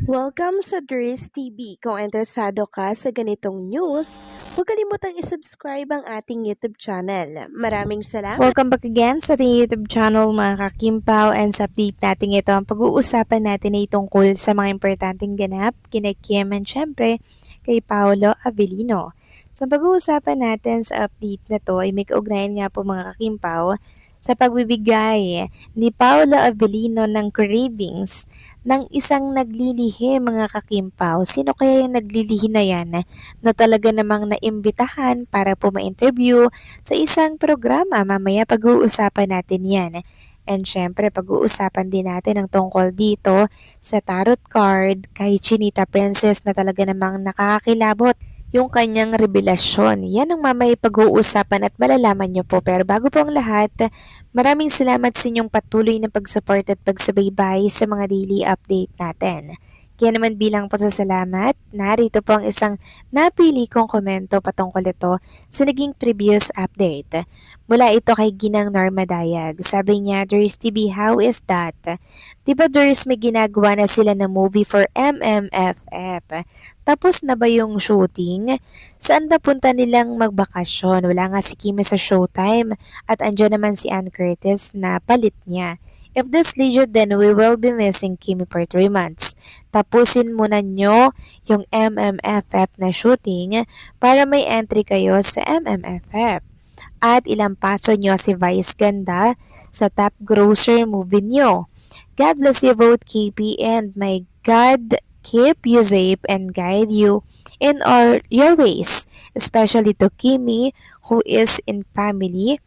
Welcome sa Dries TV. Kung interesado ka sa ganitong news, huwag kalimutang isubscribe ang ating YouTube channel. Maraming salamat! Welcome back again sa ating YouTube channel mga kakimpaw, and sa update natin ito ang pag-uusapan natin ay tungkol sa mga importanteng ganap kina Kim and syempre kay Paolo Avellino. So ang pag-uusapan natin sa update na to ay may kaugnayan nga po mga kakimpaw sa pagbibigay ni Paolo Avellino ng cravings ng isang naglilihi mga kakimpaw. Sino kaya yung naglilihi na yan na talaga namang naimbitahan para po ma-interview sa isang programa? Mamaya pag-uusapan natin yan. And syempre, pag-uusapan din natin ang tungkol dito sa tarot card kay Chinita Princess na talaga namang nakakakilabot yung kanyang revelasyon. Yan ang mamay pag-uusapan at malalaman nyo po. Pero bago po ang lahat, maraming salamat sa inyong patuloy na pag-support at pagsubaybay sa mga daily update natin. Kaya naman bilang pasasalamat, narito po ang isang napili kong komento patungkol ito sa naging previous update. Mula ito kay Ginang Norma Dayag. Sabi niya, Dries TV, how is that? Diba Dries, may ginagawa na sila na movie for MMFF? Tapos na ba yung shooting? Saan ba punta nilang magbakasyon? Wala nga si Kimi sa Showtime at andyan naman si Ann Curtis na palit niya. If this legit, then we will be missing Kimi for 3 months. Tapusin muna nyo yung MMFF na shooting para may entry kayo sa MMFF. At ilampaso nyo si Vice Ganda sa top grosser movie nyo. God bless you both, KP, and may God keep you safe and guide you in all your ways, especially to Kimi, who is in family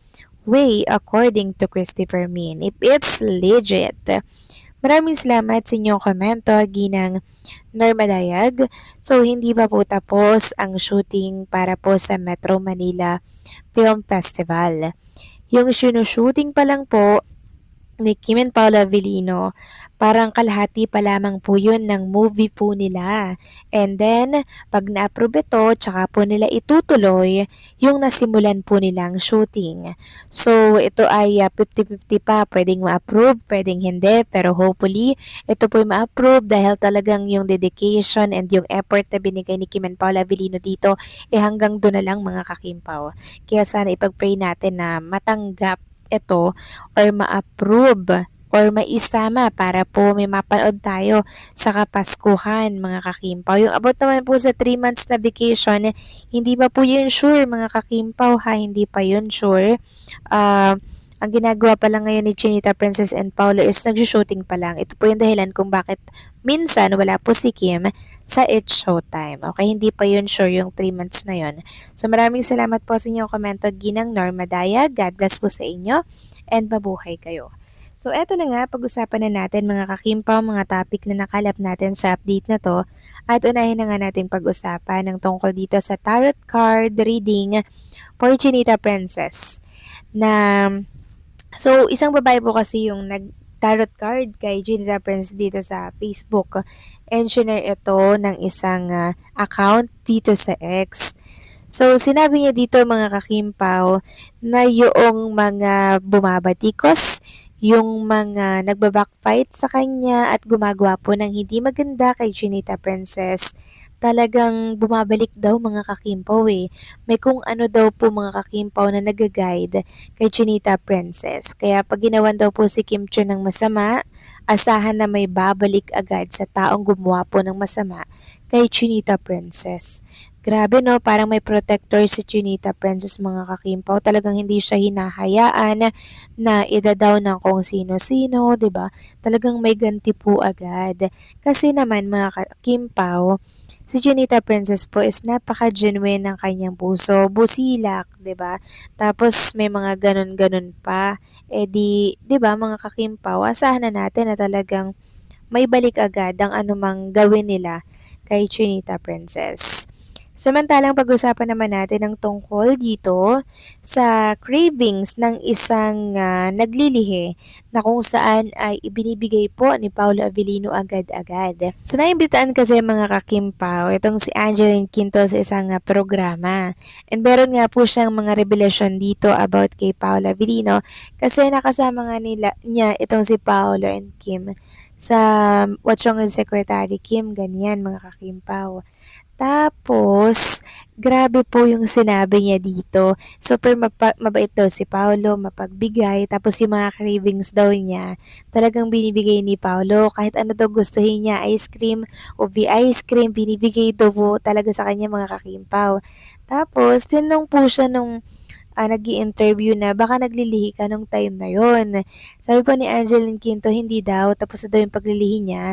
way according to Christopher Min. If it's legit. Maraming salamat sa inyong komento, Ginang Norma Dayag. So, hindi pa po tapos ang shooting para po sa Metro Manila Film Festival. Yung shooting pa lang po ni Kim and Paula Avellino, parang kalahati pa lamang po yun ng movie po nila. And then, pag na-approve ito, tsaka po nila itutuloy yung nasimulan po nilang shooting. So, ito ay 50-50 pa, pwedeng ma-approve, pwedeng hindi, pero hopefully, ito po ay ma-approve dahil talagang yung dedication and yung effort na binigay ni Kim and Paula Avellino dito, hanggang doon na lang mga kakimpaw. Kaya sana ipag-pray natin na matanggap ito or ma-approve or maisama para po may mapanood tayo sa Kapaskuhan mga kakimpaw. Yung about naman po sa 3 months na vacation, hindi pa po yun sure mga kakimpaw ha, hindi pa yun sure. Ang ginagawa pa lang ngayon ni Chinita Princess and Paolo is nag-shooting pa lang. Ito po yung dahilan kung bakit minsan wala po si Kim sa It's Showtime. Okay, hindi pa yun sure yung 3 months na yun. So maraming salamat po sa inyong komento, Ginang Norma Daya. God bless po sa inyo and mabuhay kayo. So eto na nga, pag-usapan na natin mga kakimpaw, mga topic na nakalap natin sa update na to. At unahin na nga natin pag-usapan ng tungkol dito sa tarot card reading for Chinita Princess. So, isang babae po kasi yung nag-tarot card kay Chinita Princess dito sa Facebook. And share ito ng isang account dito sa X. So, sinabi niya dito mga kakimpaw na yung mga bumabatikos, yung mga nagbabackfight sa kanya at gumagawa po ng hindi maganda kay Chinita Princess, talagang bumabalik daw mga kakimpaw eh. May kung ano daw po mga kakimpaw na nag-guide kay Chinita Princess. Kaya pag ginawan daw po si Kim Chiu ng masama, asahan na may babalik agad sa taong gumawa po ng masama kay Chinita Princess. Grabe no, parang may protector si Chinita Princess mga kakimpaw. Talagang hindi siya hinahayaan na idadaw ng kung sino-sino, 'di ba? Talagang may ganti po agad. Kasi naman mga kakimpaw, si Chinita Princess po is napaka-genuine ng kanyang puso, busilak, 'di ba? Tapos may mga ganun-ganun pa. Eh di, 'di ba, mga kakimpaw, asahan na natin na talagang may balik agad ang anumang gawin nila kay Chinita Princess. Samantalang pag-usapan naman natin ang tungkol dito sa cravings ng isang naglilihi na kung saan ay ibinibigay po ni Paolo Avellino agad-agad. So naimbitahan kasi mga kakimpaw itong si Angeline Quinto sa isang programa. And meron nga po siyang mga revelasyon dito about kay Paolo Avellino kasi nakasama nga niya itong si Paolo and Kim sa What's Wrong with Secretary Kim, ganyan mga kakimpaw. Tapos, grabe po yung sinabi niya dito. Super mabait daw si Paolo, mapagbigay. Tapos yung mga cravings daw niya, talagang binibigay ni Paolo. Kahit ano daw gustuhin niya, ice cream o ice cream, binibigay daw po talaga sa kanya mga kakimpaw. Tapos, tinanong po siya nung nag-i-interview na baka naglilihi ka nung time na yon. Sabi po ni Angeline Quinto, hindi daw, tapos na daw yung paglilihi niya,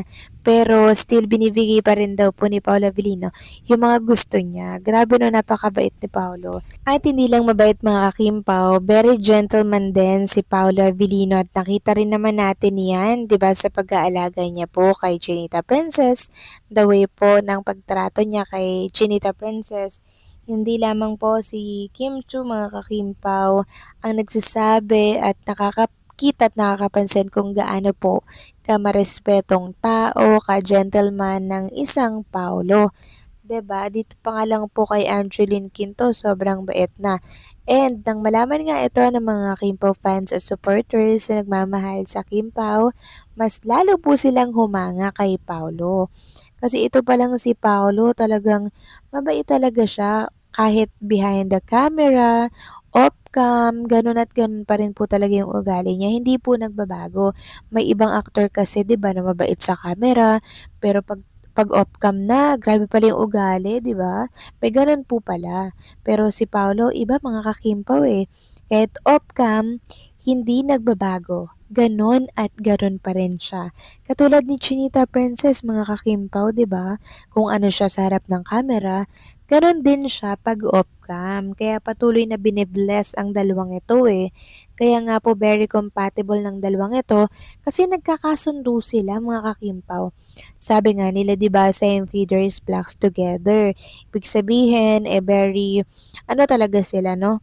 pero still binibigay pa rin daw po ni Paolo Avellino yung mga gusto niya. Grabe no, napakabait ni Paolo. At hindi lang mabait mga kakimpaw, very gentleman din si Paolo Avellino at nakita rin naman natin yan, di ba, sa pag-aalaga niya po kay Chinita Princess, the way po ng pagtrato niya kay Chinita Princess. Hindi lamang po si Kim Chu mga kakimpaw ang nagsasabi at nakakakita at nakakapansin kung gaano po kamarespetong tao, ka-gentleman ng isang Paulo. 'Di ba? Dito pa nga lang po kay Angeline Quinto, sobrang bait na. And nang malaman nga ito ng mga Kimpaw fans at supporters na nagmamahal sa Kimpaw, mas lalo po silang humanga kay Paulo. Kasi ito pa lang si Paulo, talagang mabait talaga siya kahit behind the camera, off-cam, ganun at ganun pa rin po talaga yung ugali niya. Hindi po nagbabago. May ibang actor kasi 'di ba na mabait sa camera, pero pag off-cam na, grabe pala yung ugali, 'di ba? May ganun po pala. Pero si Paulo, iba mga kakimpaw eh. Kahit off-cam, hindi nagbabago. Ganon at ganon pa rin siya. Katulad ni Chinita Princess, mga kakimpaw, 'di ba? Kung ano siya sa harap ng camera, ganon din siya pag off-cam. Kaya patuloy na binibless ang dalawang ito eh. Kaya nga po very compatible ng dalawang ito kasi nagkakasundo sila mga kakimpaw. Sabi nga nila 'di ba, same feeders flocks together. Ibig sabihin very ano talaga sila no?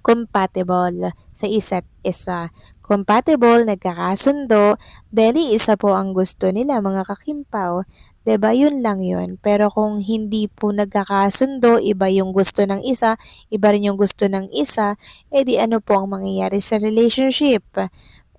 Compatible sa isa't isa. Compatible, nagkakasundo, dahil isa po ang gusto nila mga kakimpaw. 'Di ba? Yun lang yun. Pero kung hindi po nagkakasundo, iba yung gusto ng isa, iba rin yung gusto ng isa, edi ano po ang mangyayari sa relationship?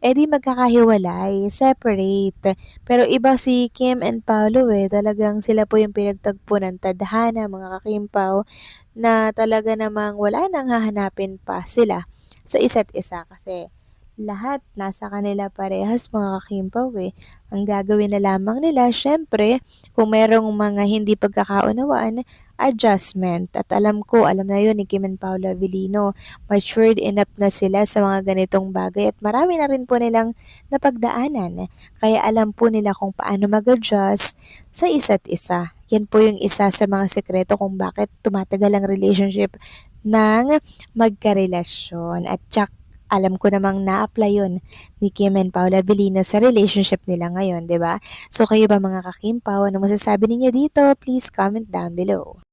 Edi magkakahiwalay, separate. Pero iba si Kim and Paolo eh, talagang sila po yung pinagtagpo ng tadhana, mga kakimpaw, na talaga namang wala nang hahanapin pa sila sa isa't isa kasi lahat nasa kanila parehas mga kakimpaw eh. Ang gagawin na lamang nila, syempre, kung merong mga hindi pagkakaunawaan, adjustment. At alam ko, alam na yun ni Kim and Paolo Avellino, matured enough na sila sa mga ganitong bagay at marami na rin po nilang napagdaanan. Kaya alam po nila kung paano mag-adjust sa isa't isa. Yan po yung isa sa mga sekreto kung bakit tumatagal ang relationship ng magkarelasyon. At alam ko namang na-apply yun ni Kim and Paula Avellino sa relationship nila ngayon, di ba? So kayo ba mga kakimpaw, ano masasabi ninyo dito? Please comment down below.